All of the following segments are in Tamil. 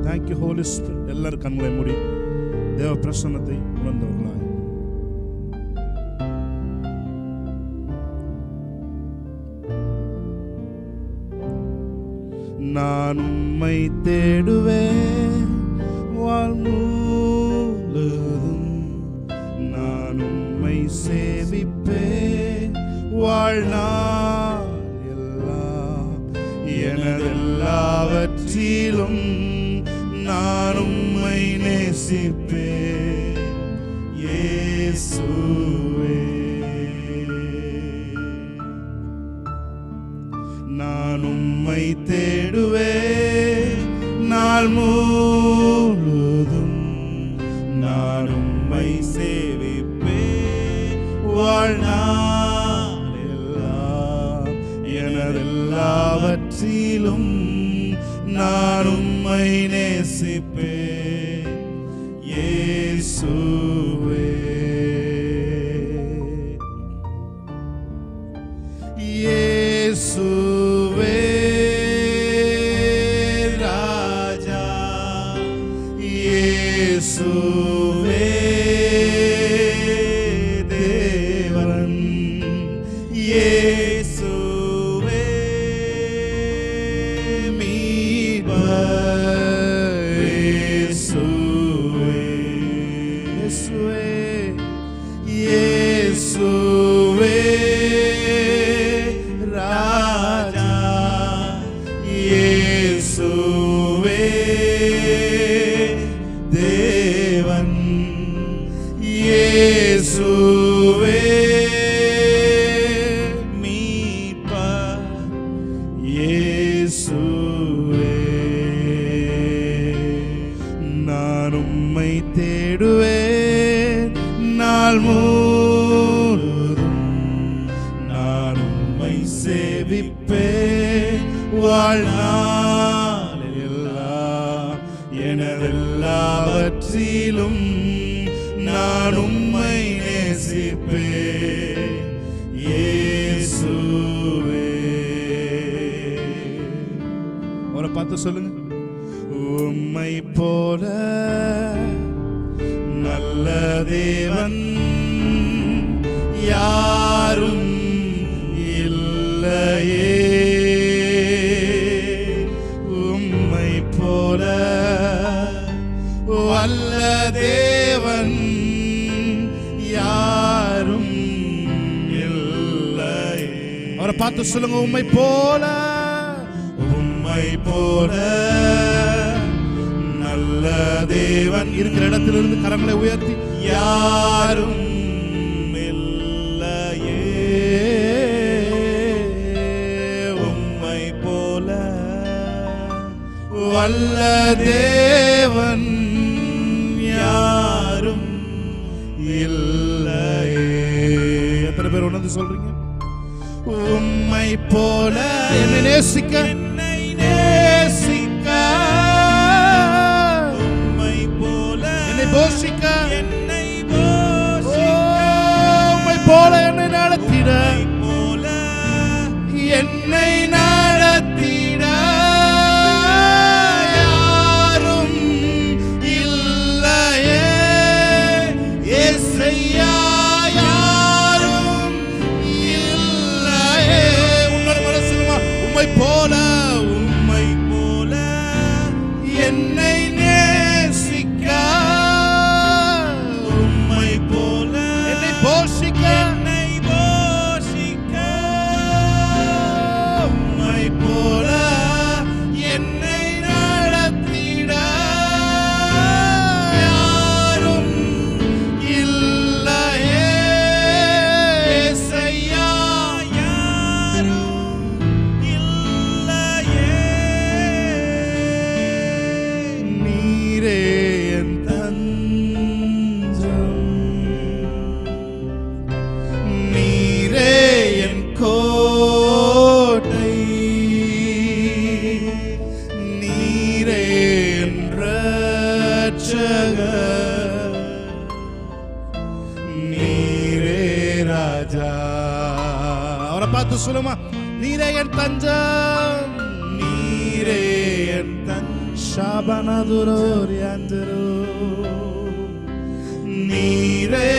Thank you Holy Spirit. எல்லாரும் கண்களை மூடி தேவ பிரசன்னத்தை உணர்ந்தவர்களாய் நான் உம்மை தேடுவேன் வாழ்முழுதும், நான் உம்மை சேவிப்பேன் வாழ்நாள் எல்லாம், எனதெல்லாவற்றிலும் நான் உம்மை நேசிப்பேன் இயேசுவே. நான் உம்மை தேடுவேன் நாள் முழுதும், நான் உம்மை சேவிப்பேன் வாழ்நாள் எல்லாம், எனதெல்லாவற்றிலும் நான் உம்மை நேசிப்பேன் இயேசுவே. இயேசுவே ராஜா, இயேசுவே தேவன், இயேசுவே மீட்பர், இயேசுவே இயேசுவே ராஜா, இயேசுவே தேவன், இயேசுவே மீட்பர், இயேசுவே. நான் உம்மை தேடுவேன் நாள் முழுதும், நான் உம்மை சேவிப்பேன் வாழ்நாள் எல்லாம், எனதெல்லாவற்றிலும் நான் உம்மை நேசிப்பேன் இயேசுவே. அவரை பார்த்து சொல்லுங்க, உம்மை போல நல்ல தேவன் யாரும் இல்லையே, உம்மை போல வல்ல தேவன் யாரும் இல்லையே. அவரை பார்த்து சொல்லுங்க, உம்மை போல, உம்மை போல நல்ல தேவன் இருக்கிற இடத்திலிருந்து கரங்களை உயர்த்தி யாரும் இல்லையே, உம்மை போல வல்ல தேவன் யாரும் இல்லையே. எத்தனை பேர் உணர்ந்து சொல்றீங்க? உம்மை போல என்னை நேசிக்க, என்னை நேசிக்க, உம்மை போல என்னை போஷிக்க, என்னை போஷிக்க, உம்மை போல என்னை நடத்திட, போல என்னை நடத்திட யாரும் இல்லையே இயேசையா, யாரும் இல்லையே. உன்னோட மனசுமா, உம்மை போல, உம்மை போல என்னை நேசிக்க, உம்மை போல என்னை போஷிக்க, என்னை போஷிக்க, உம்மை போல என்னை நடத்திட யாரும் இல்லையே இயேசையா, யாரும் இல்லையே. நீரே என் தஞ்சம், நீரே என் கோட்டை, நீரே என் ரட்சகர், நீரே ராஜா. அவரை பார்த்து சொல்லுமா, நீரே என் தஞ்சம், நீரே என் தஞ்சம், ஷாபனதுரோரியந்தரோ நீரே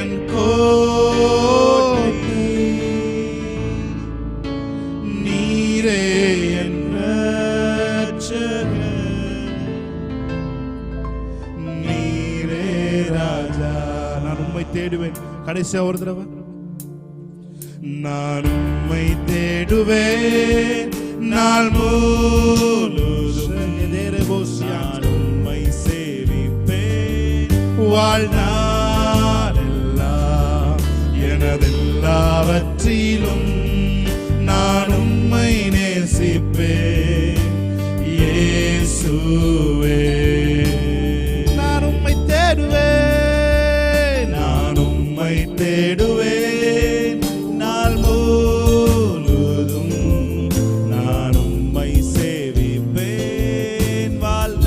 என் கோட்டை நீரே என் ரட்சகர் நீரே ராஜா. நான் உம்மை தேடுவேன். கடைசியா ஒரு தடவை நான் உம்மை தேடுவேன் நாள் முழுதும் நான் உம்மை சேவிப்பேன் வாழ்நாளெல்லாம் எனதெல்லாவற்றிலும் நான் உம்மை நேசிப்பேன் இயேசுவே. நான் உம்மை தேடுவேன் நான் உம்மை தேடுவேன் நாள் முழுதும் நான் உம்மை சேவிப்பேன் வாழ்நாளெல்லாம்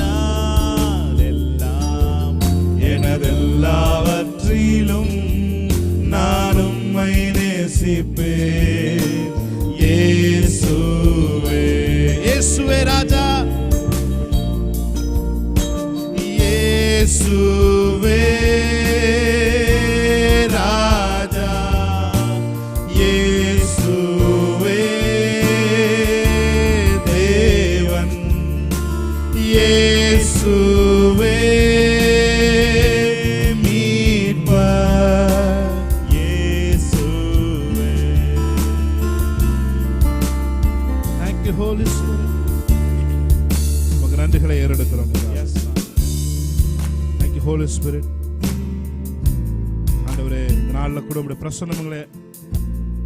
எனதெல்லாவற்றிலும் நான் உம்மை நேசிப்பேன் இயேசுவே. இயேசுவே ராஜா இயேசுவே ராஜா இயேசுவே தேவன் இயேசுவே மீட்பர் இயேசுவே. Thank you Holy Spirit. உமக்கு நன்றிகளை ஏறெடுக்கிறோம். Thank you Holy Spirit. ஆண்டவரே இந்த நாளில் கூட உடைய பிரசன்னங்களை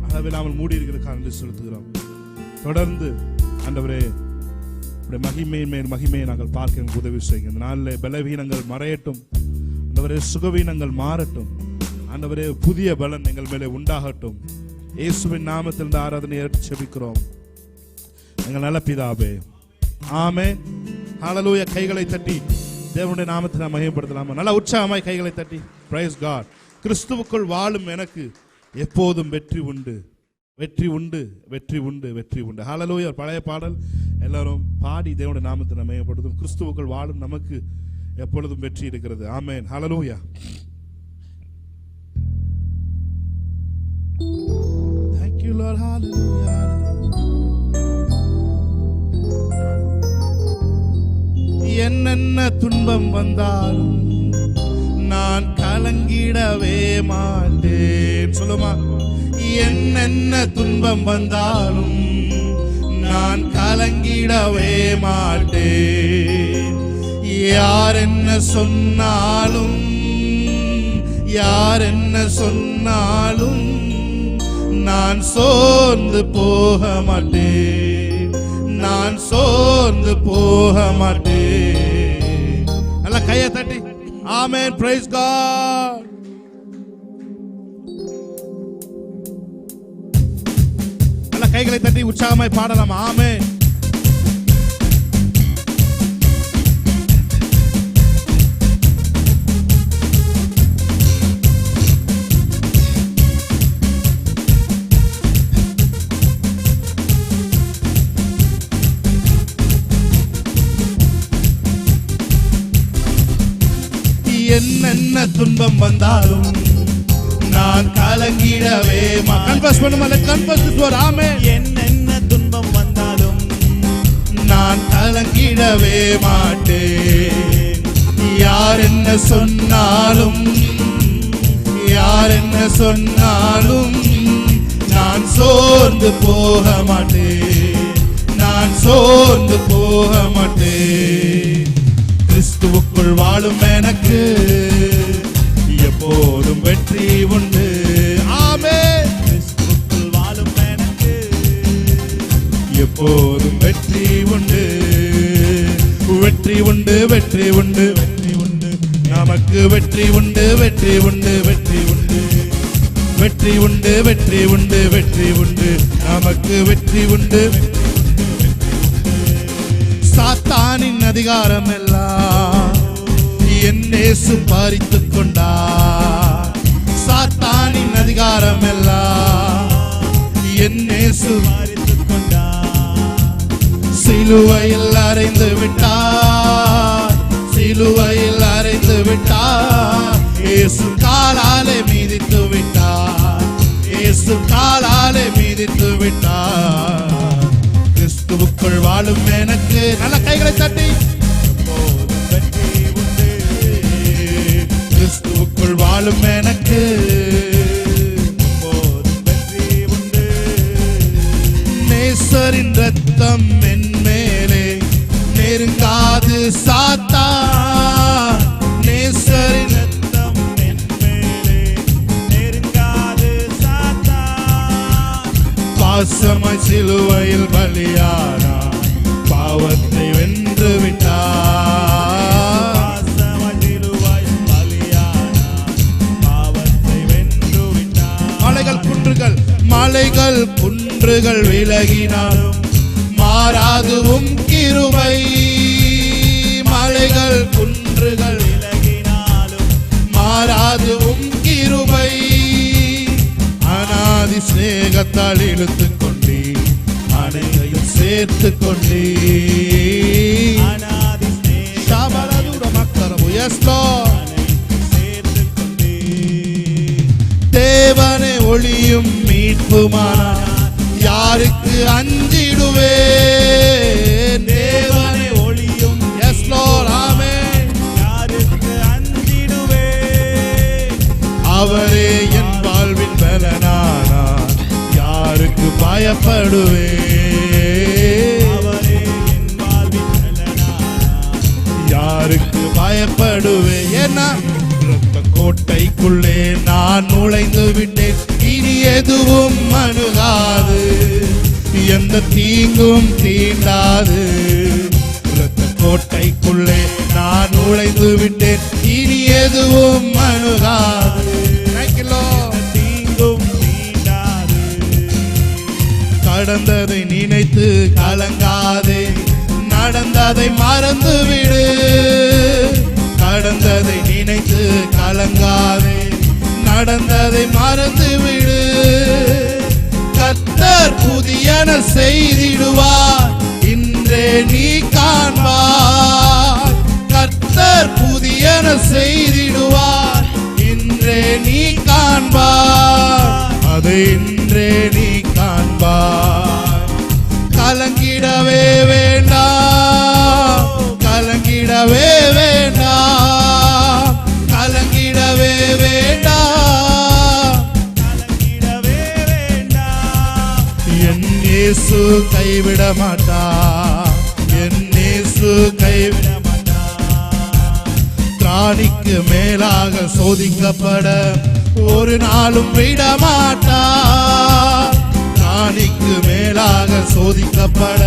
அளவில்லாமல் மூடி இருக்கிறதுக்காக நன்றி செலுத்துகிறோம். தொடர்ந்து ஆண்டவரே உடைய மகிமையின் மேல் மகிமையை நாங்கள் பார்க்க எங்களுக்கு உதவி செய்யுங்க. இந்த நாளில் பலவீனங்கள் மறையட்டும் ஆண்டவரே, சுகவீனங்கள் மாறட்டும் ஆண்டவரே, புதிய பலன் எங்கள் மேலே உண்டாகட்டும். இயேசுவின் நாமத்தில் இந்த ஆராதனை ஏற்று செபிக்கிறோம் எங்கள் நல்ல பிதாவே, ஆமென். ஹல்லேலூயா. கைகளை தட்டி தேவனுடைய நாமத்தை நாம் மகிமைப்படுத்தலாமா? நல்ல உற்சாகமாய் கைகளை தட்டி பிரைஸ் காட். கிறிஸ்துவுக்குள் வாழும் எனக்கு எப்போதும் வெற்றி உண்டு, வெற்றி உண்டு, வெற்றி உண்டு, வெற்றி உண்டு. ஹல்லேலூயா. பழைய பாடல் எல்லாரும் பாடி தேவனுடைய நாமத்தை நாம் மகிமைப்படுத்தும். கிறிஸ்துவுக்குள் வாழும் நமக்கு எப்பொழுதும் வெற்றி இருக்கிறது. ஆமென். ஹல்லேலூயா. Thank you Lord. Hallelujah. என்னென்ன துன்பம் வந்தாலும் நான் கலங்கிடவே மாட்டேன். சொல்லுமா? என்னென்ன துன்பம் வந்தாலும் நான் கலங்கிடவே மாட்டேன். யார் என்ன சொன்னாலும் யார் என்ன சொன்னாலும் நான் சோர்ந்து போக மாட்டேன், நான் சோர்ந்து போக மாட்டேன். நல்ல கையை தட்டி ஆமென். Price God. நல்ல கைகளை தட்டி உற்சாகமாய் பாடலாம். ஆமென். என்னென்ன துன்பம் வந்தாலும் நான் கலங்கிடவே கன்ஃபஸ் பண்ணுமல்ல, கன்ஃபஸ் ஃபார் ஆமென். என்னென்ன துன்பம் வந்தாலும் நான் கலங்கிடவே மாட்டேன். யார் என்ன சொன்னாலும் யார் என்ன சொன்னாலும் நான் சோர்ந்து போக மாட்டேன், நான் சோர்ந்து போக மாட்டேன். கிறிஸ்துவுக்குள் வாழும் எனக்கு எப்போதும் வெற்றி உண்டு. ஆமென். கிறிஸ்துவுக்குள் வாழும் எனக்கு எப்போதும் வெற்றி உண்டு, வெற்றி உண்டு, வெற்றி உண்டு, வெற்றி உண்டு. நமக்கு வெற்றி உண்டு, வெற்றி உண்டு, வெற்றி உண்டு, வெற்றி உண்டு, வெற்றி உண்டு, வெற்றி உண்டு. நமக்கு வெற்றி உண்டு. சாத்தானின் அதிகாரம் எல்லாம் என் இயேசு பறித்துக் கொண்டார். சாத்தானின் அதிகாரம் எல்லாம் என் இயேசு பறித்துக் கொண்டார். சிலுவையில் அறைந்து விட்டார். இயேசு காலாலே மிதித்து விட்டார், இயேசு காலாலே மிதித்து விட்டார். கிறிஸ்துவுக்குள் வாழும் எனக்கு நல்ல கைகளை தட்டி வெற்றி உண்டு. கிறிஸ்துவுக்குள் வாழும் எனக்கு வெற்றி உண்டு. நேசரின் ரத்தம் என் மேலே நெருங்காது சாத்தான், நேசரின் ரத்தம் என் மேலே நெருங்காது சாத்தான். பாசமாய் சிலுவையில் பலியானார், பாவத்தை வென்று விட்டார். பாசமாய் சிலுவையில் பலியானார், பாவத்தை வென்று விட்டார். மலைகள் குன்றுகள் விலகினாலும் மாறாதுவும் கிருபை. மலைகள் குன்றுகள் விலகினாலும் மாறாதுவும் கிருபை. அநாதி சிநேகத்தால் இழுத்துக் கொண்டே அனைத்தையும் சேர்த்து கொண்டே. அநாதி தேவனை ஒளியும் மீட்புமானார் யாருக்கு அஞ்சிடுவேன். தேவனை ஒளியும் யாருக்கு அஞ்சிடுவேன். அவரே என் வாழ்வின் பலனானார் யாருக்கு பயப்படுவேன். அவரே என் வாழ்வின் பலனானார் யாருக்கு பயப்படுவேன். ஏன்னா கோட்டைக்குள்ளே நான் நுழைந்து விட்டேன், இனி எதுவும் அணுகாது, எந்த தீங்கும் தீண்டாது. கோட்டைக்குள்ளே நான் நுழைந்து விட்டேன், இனி எதுவும் அணுகாது, தீங்கும் தீண்டாது. கடந்ததை நினைத்து கலங்காதே, நடந்ததை மறந்துவிடு. கடந்ததை நினைத்து கலங்காதே, நடந்ததை மறந்துவிடு. கர்த்தர் புதியன செய்திடுவார், இன்றே நீ காண்பாய். கர்த்தர் புதியன செய்திடுவார், இன்றே நீ காண்பாய். அதை இன்றே நீ காண்பாய். கலங்கிடவே வேண்டாம், கலங்கிடவே வேண்டாம், கலங்கிடவே வேண்டாம், கலங்கிடவே வேண்டாம். என் இயேசு கைவிட மாட்டார், என் இயேசு கைவிட மாட்டார். திராணிக்கு மேலாக சோதிக்கப்பட ஒரு நாளும் விட மாட்டார். திராணிக்கு மேலாக சோதிக்கப்பட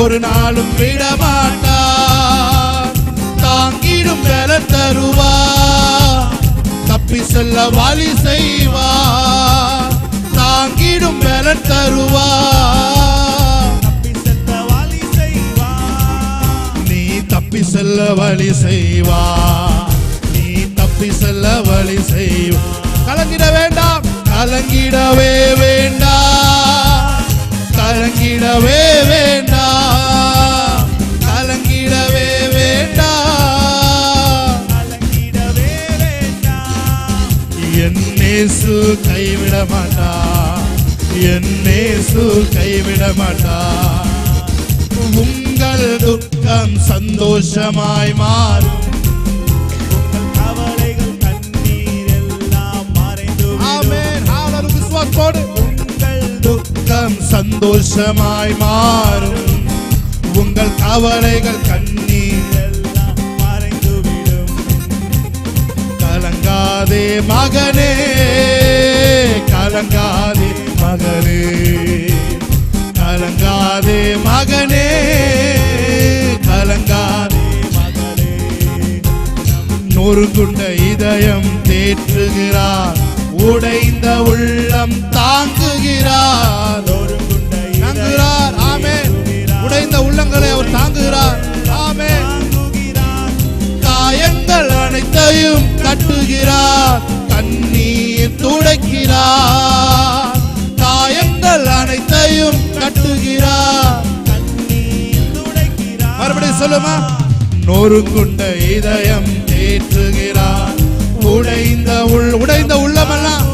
ஒரு நாளும் விட மாட்டார். தாங்கிடும் பல தருவார், தப்பி செல்ல வழி செய்வார். தாங்கிடும் பல தருவார், தப்பி செல்ல வழி செய்வார். நீ தப்பி செல்ல வழி செய்வார், நீ தப்பி செல்ல வழி செய்வார். கலங்கிட வேண்டாம், கலங்கிடவே வேண்டாம், கலங்கிடவே வேண்டாம், கலங்கிடவே வேண்டாம், கலங்கிடவே வேண்டாம். என் இயேசு கைவிட மாட்டார், என் இயேசு கைவிட மாட்டார். உங்கள் துக்கம் சந்தோஷமாய் மாறும், உங்கள் கவலைகள் கண்ணீர் எல்லாம் மறைந்து ஆமென். ஆமென். விசுவாசத்தோடு உங்கள் துக்கம் சந்தோஷமாய் மாறும், உங்கள் கவலைகள் கண்ணீர் எல்லாம் மறைந்துவிடும். கலங்காதே மகனே, கலங்காதே மகனே, கலங்காதே மகனே, கலங்காதே மகனே. நொறுங்குண்ட இதயம் தேற்றுகிறார், உடைந்த உள்ளம் தாங்குகிறார். தாங்குகிறார், ஆமென். உடைந்த உள்ளங்களை அவர் தாங்குகிறார், ஆமென். காயங்கள் அனைத்தையும் கட்டுகிறார், கண்ணீர் துடைக்கிறார். காயங்கள் அனைத்தையும் கட்டுகிறார், கண்ணீர் துடைக்கிறார். மறுபடியும் சொல்லுமா? நொறுங்குண்ட இதயம் தேற்றுகிறார், உடைந்த உள்ளமெல்லாம்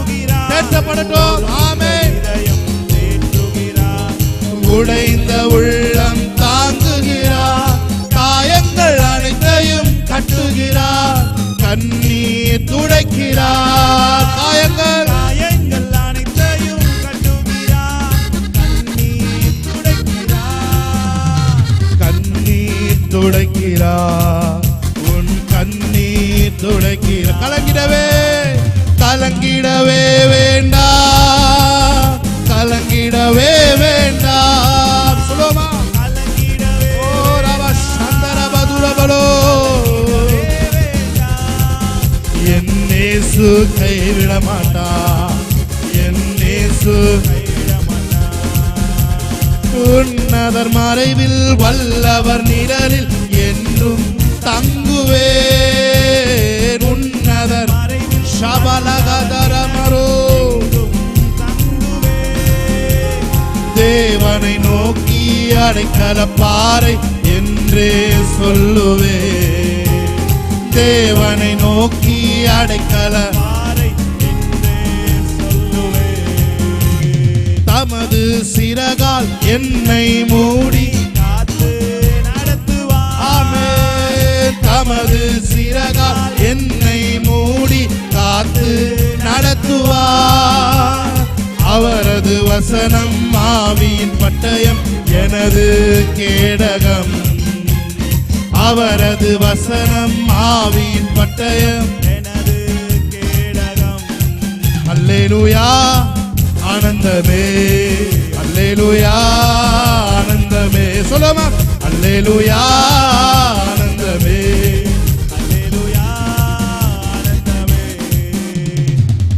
தேற்றப்படட்டும். ஆமென். உடைந்த உள்ளம் தாங்குகிறார், காயங்கள் அனைத்தையும் கட்டுகிறார், கண்ணீர் துடைக்கிறார். காயங்கள் அனைத்தையும் கட்டுகிறார், கண்ணீர் துடைக்கிறார். கண்ணீர் துடைக்கிறார், உன் கண்ணீர் துடைக்கிறார். கலங்கிடவே வேண்டாம், கலங்கிடவே வேண்டாம். சொல்லுமா, கலங்கிடவே என் இயேசு கைவிட மாட்டார், என் இயேசு உன்னதர் மறைவில் வல்லவர் நிழலில் என்றும் தங்குவேன். உன்னதர் சபலகதரமரோ தேவனை நோக்கி அடைக்கல பாறை என்றே சொல்லுவே. தேவனை நோக்கி அடைக்கல பாறை என்றே சொல்லுவே. தமது சிறகால் என்னை மூடி காத்து நடத்துவார். ஆமென். தமது சிறகால் என்னை மூடி காத்து நடத்துவார். அவரது வசனம் ஆவியின் பட்டயம், எனது கேடகம். அவரது வசனம் ஆவியின் பட்டயம், எனது கேடகம். அல்லேலூயா ஆனந்தமே, அல்லேலூயா ஆனந்தமே. சொல்லுமா, அல்லேலூயா ஆனந்தமே, அல்லேலூயா ஆனந்தமே.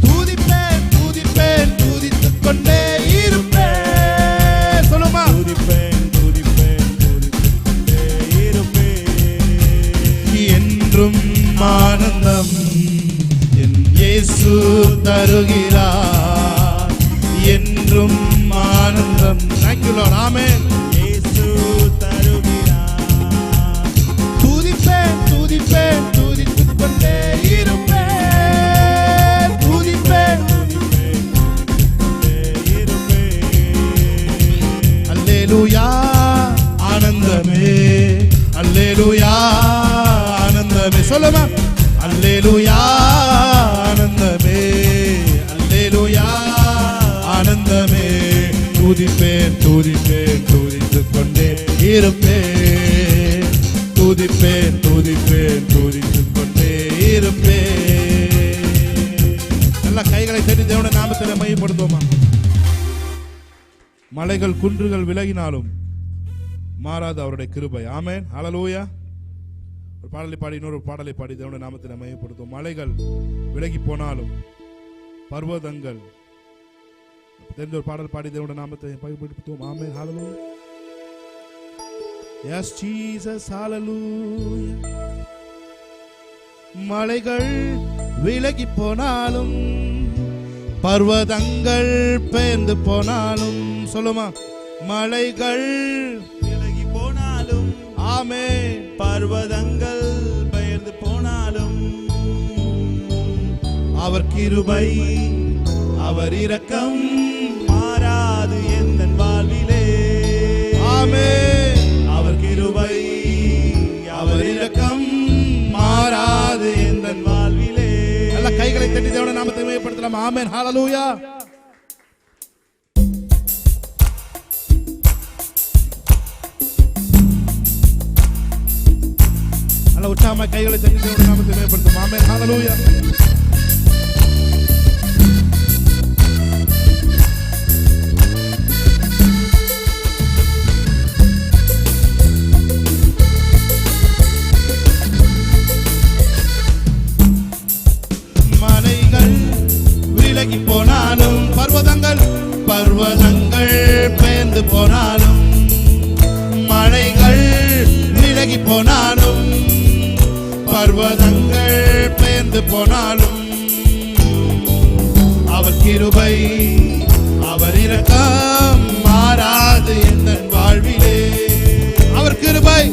துதிப்பேன் துதிப்பேன் துதித்துக் கொண்டே இருப்பேன். சொல்லுமா, துதிப்பேன் துதிப்பேன் துதித்துக் கொண்டே இருப்பேன். என்றும் ஆனந்தம் என் இயேசு தருகிறார், என்றும் ஆனந்தம். Thank you Lord. ஆமென். இயேசு தருகிறார். துதிப்பேன் துதிப்பேன் துதித்துக் கொண்டே இருப்பேன். துதிப்பேன் துதிப்பேன் கொண்டே இருப்பேன். அல்லேலூயா ஆனந்தமே, அல்லேலூயா ஆனந்தமே. சொல்லுமா, அல்லேலூயா ஆனந்தமே, அல்லேலூயா ஆனந்தமே. துதிப்பேன் துதிப்பேன் துதித்துக் கொண்டே இருப்பேன். துதிப்பேன் துதிப்பேன் துதித்துக் கொண்டே இருப்பேன். நல்ல கைகளை தட்டி தேவனுடைய நாமத்தை மையப்படுத்துவோமா. மலைகள் குன்றுகள் விலகினாலும் மாறாத அவருடைய கிருபை. ஆமென். ஹல்லேலூயா. ஒரு பாடலை பாடி இன்னொரு பாடலை பாடி தேவனுடைய நாமத்தை மையப்படுத்துவோம். மலைகள் விலகி போனாலும், பர்வதங்கள், தெரிஞ்ச ஒரு பாடல் பாடி தேவனுடைய நாமத்தை மையப்படுத்துவோம். ஆமென். ஹல்லேலூயா. Yes Jesus, hallelujah. மலைகள் விலகி போனாலும், பர்வதங்கள் பெயர்ந்து போனாலும். சொல்லுமா, மலைகள் விலகி போனாலும், ஆமென், பர்வதங்கள் பெயர்ந்து போனாலும், அவர் கிருபை அவர் இரக்கம் மாறாது எந்தன் வாழ்விலே. ஆமென். அவர் கிருபை அவர் இரக்கம் மாறாது எந்தன் வாழ்விலே. நல்ல கைகளை தட்டி தேவனுடைய நாமத்தை மையப்படுத்தலாம். ஆமென். ஹல்லேலூயா. நல்ல உற்சாகமா கைகளை தட்டி தேவனுடைய நாமத்தை மையப்படுத்தும். ஆமென். ஹல்லேலூயா. மலைகள் விலகி போனாலும், பர்வதங்கள் பெயர்ந்து போனாலும், மலைகள் விலகி போனாலும், பர்வதங்கள் பெயர்ந்து போனாலும், அவர் கிருபை அவர் இரக்கம் மாறாது எந்தன் வாழ்விலே. அவர் கிருபை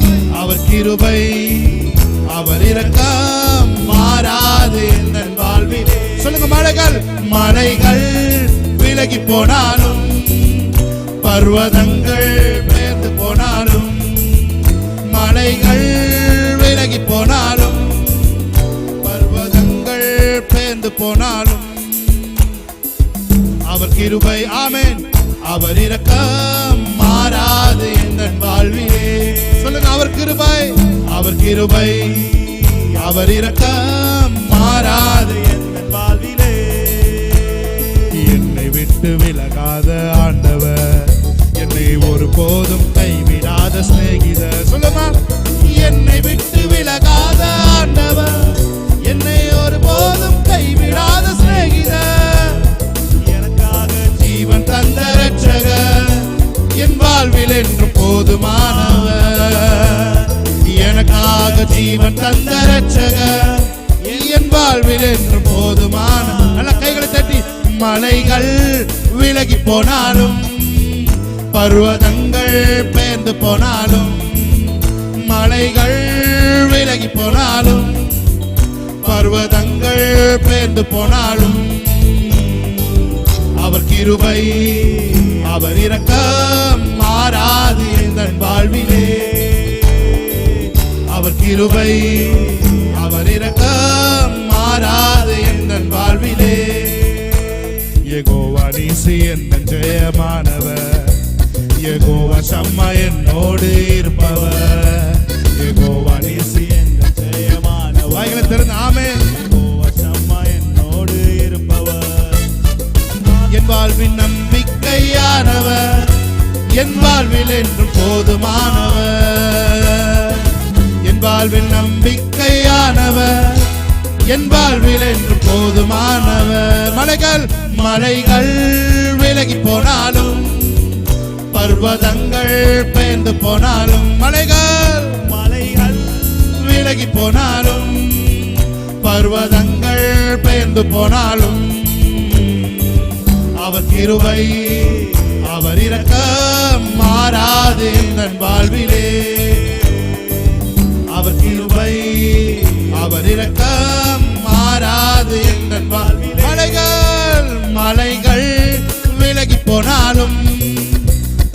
அவர் இரக்கம் மாறாது எந்தன் வாழ்விலே. மலைகள் மலைகள் விலகி போனாலும், பர்வதங்கள் பெயர்ந்து போனாலும், மலைகள் விலகி போனாலும், பர்வதங்கள் பெயர்ந்து போனாலும், அவர் கிருபை ஆமென், அவர் இரக்கம் மாறாது எங்கள் வாழ்விலே. சொல்லுங்க, அவர் கிருபை, அவர் கிருபை, அவர் இரக்கம் மாறாது எங்கள் வாழ்விலே. என்னை விட்டு விலகாத ஆண்டவர், என்னை ஒருபோதும் கைவிடாத சிநேகிதர். சொல்லுமா, என்னை விட்டு விலகாத ஆண்டவர், என்னை ஒருபோதும் கைவிடாத சிநேகிதர். எனக்காக ஜீவன் தந்த இரட்சகர், என் வாழ்வில் என்றும் போதுமானவர். எனக்காக ஜீவன் தந்த இரட்சகர், என் வாழ்வில் என்றும் போதுமானவர். நல்ல கைகளை தட்டி, மலைகள் விலகி போனாலும், பர்வதங்கள் பெயர்ந்து போனாலும், மலைகள் விலகி போனாலும், பர்வதங்கள் பெயர்ந்து போனாலும், அவர் கிருபை, அவர் இரக்கம் மாறாது எங்கள் வாழ்விலே. அவர் கிருபை, அவர் இரக்கம் மாறாது எங்கள் வாழ்விலே. யெகோவா நீசி என் ஜெயமானவர், யெகோவா ஷம்மா என்னோடு இருப்பவர். யெகோவா நீசி என் ஜெயமானவர். வாய்களை திறந்து ஆமென். யெகோவா ஷம்மா என்னோடு இருப்பவர். என் வாழ்வின் நம்பிக்கையானவர், என் வாழ்வில் என்றும் போதுமானவர். என் வாழ்வில் நம்பிக்கையானவர், என் வாழ்வில் என்றும் போதுமானவர். மலைகள் மலைகள் விலகி போனாலும், பர்வதங்கள் பெயர்ந்து போனாலும், மலைகள் மலைகள் விலகி போனாலும், பர்வதங்கள் பெயர்ந்து போனாலும், அவர் கிருபை, அவர் இரக்கம் மாறாது எங்கள் வாழ்விலே. அவர் கிருபை, அவர் இரக்கம் மாறாது எங்கள் வாழ்விலே. மலைகள் மலைகள் விலகி போனாலும்,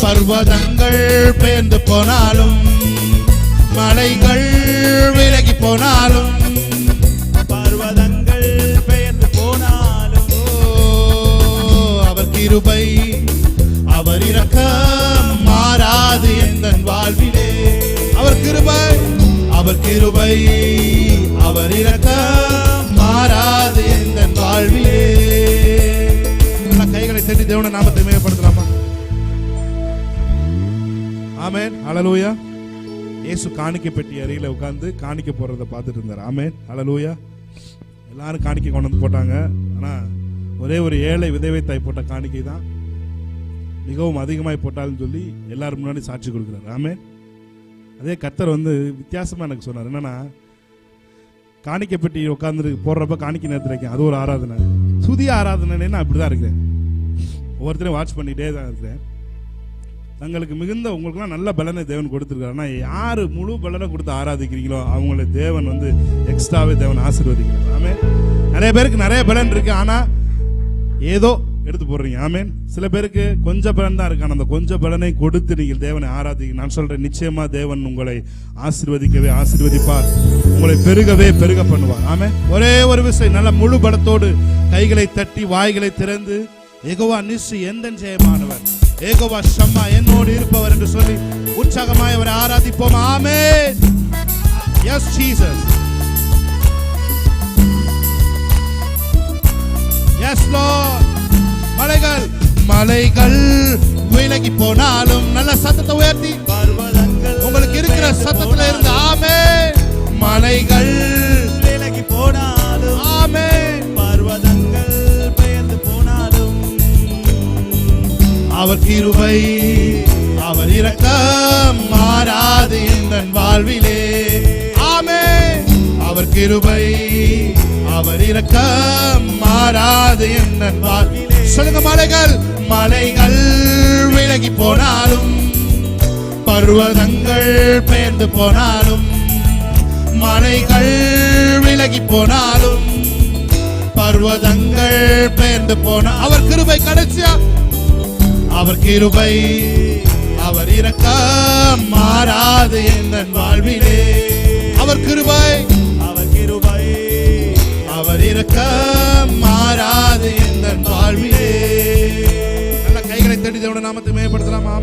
பர்வதங்கள் பெயர்ந்து போனாலும், மலைகள் விலகி போனாலும், பர்வதங்கள் பெயர்ந்து போனாலும், அவர் கிருபை, அவர் இரக்கம் மாறாது எங்கள் வாழ்விலே. அவர் கிருபை, அவர் கிருபை, அவர் இரக்கம் மாறாது எங்கள் வாழ்விலே. கைகளை தட்டி தேவனை நாமத்தை மேம்படுத்தலாமா? ஆமென், ஹல்லேலூயா. இயேசு காணிக்கை பெட்டி அருகில உட்கார்ந்து காணிக்க போறதை பார்த்துட்டு இருந்தார். ஆமென், ஹல்லேலூயா. எல்லாரும் காணிக்கை கொண்டு வந்து போட்டாங்க. ஆனா ஒரே ஒரு ஏழை விதவை தாய் போட்ட காணிக்கை தான் மிகவும் அதிகமாய் போட்டாலும் சொல்லி எல்லாரும் முன்னாடி சாட்சி கொடுக்குறாரு. ஆமென். அதே கர்த்தர் வந்து வித்தியாசமா எனக்கு சொன்னார். என்னன்னா, காணிக்கை பெட்டி உட்கார்ந்து போடுறப்ப காணிக்கை நேரத்தில் வைக்க, அது ஒரு ஆராதனை. துதி ஆராதனை நான் அப்படிதான் இருக்கிறேன். ஒவ்வொருத்தரையும் வாட்ச் பண்ணிட்டே தான் இருக்கிறேன். தங்களுக்கு மிகுந்த உங்களுக்குலாம் நல்ல பலனை தேவன் கொடுத்துருக்காரு. ஆனால் யார் முழு பலனை கொடுத்து ஆராதிக்கிறீங்களோ அவங்களை தேவன் வந்து எக்ஸ்ட்ராவே தேவன் ஆசீர்வதிக்கிறார். ஆமென். நிறைய பேருக்கு நிறைய பலன் இருக்கு, ஆனால் ஏதோ எடுத்து போடுறீங்க. ஆமென். சில பேருக்கு கொஞ்சம் பலன் தான் இருக்கு, ஆனால் அந்த கொஞ்சம் பலனை கொடுத்து நீங்கள் தேவனை ஆராதிக்க. நான் சொல்றேன், நிச்சயமா தேவன் உங்களை ஆசீர்வதிக்கவே ஆசீர்வதிப்பார், உங்களை பெருகவே பெருக பண்ணுவார். ஆமென். ஒரே ஒரு விஷயம், நல்ல முழு பலத்தோடு கைகளை தட்டி வாய்களை திறந்து, யெகோவா நிசி எந்தன் ஜெயமானவர், யெகோவா ஷம்மா என்னோடு இருப்பவர் என்று சொல்லி உற்சாகமாய் அவரை ஆராதிப்போம். Amen. Yes Jesus. Yes Lord. மலைகள் மலைகள் விலகி போனாலும், நல்ல சத்தத்தை உயர்த்தி பர்வதங்கள் உங்களுக்கு இருக்கிற சத்தத்துல இருந்து ஆமென். மலைகள் விலகி போனாலும், ஆமென். பர்வதங்கள் பெயர்ந்து போனாலும், அவர் கிருபை, அவர் இரக்கம் மாறாது எங்கள் வாழ்விலே. ஆமென். அவர் கிருபை, அவர் இரக்கம் மாறாது எங்கள் வாழ்விலே. சொல்லுங்க, மலைகள் மலைகள் விலகி போனாலும், பர்வதங்கள் பெயர்ந்து போனாலும், மலைகள் விலகி போனாலும், பர்வதங்கள் பெயர்ந்து போன அவர் கிருபை கடைசியா அவர் கிருபை அவர் இரக்கம் மாறாது என் வாழ்விலே அவர் கிருபை அவர் இரக்கம் மாறாது என் வாழ்விலே நல்ல கைகளை தட்டி தேவனுடைய நாமத்தை மேம்படுத்தலாம். ஆமென்.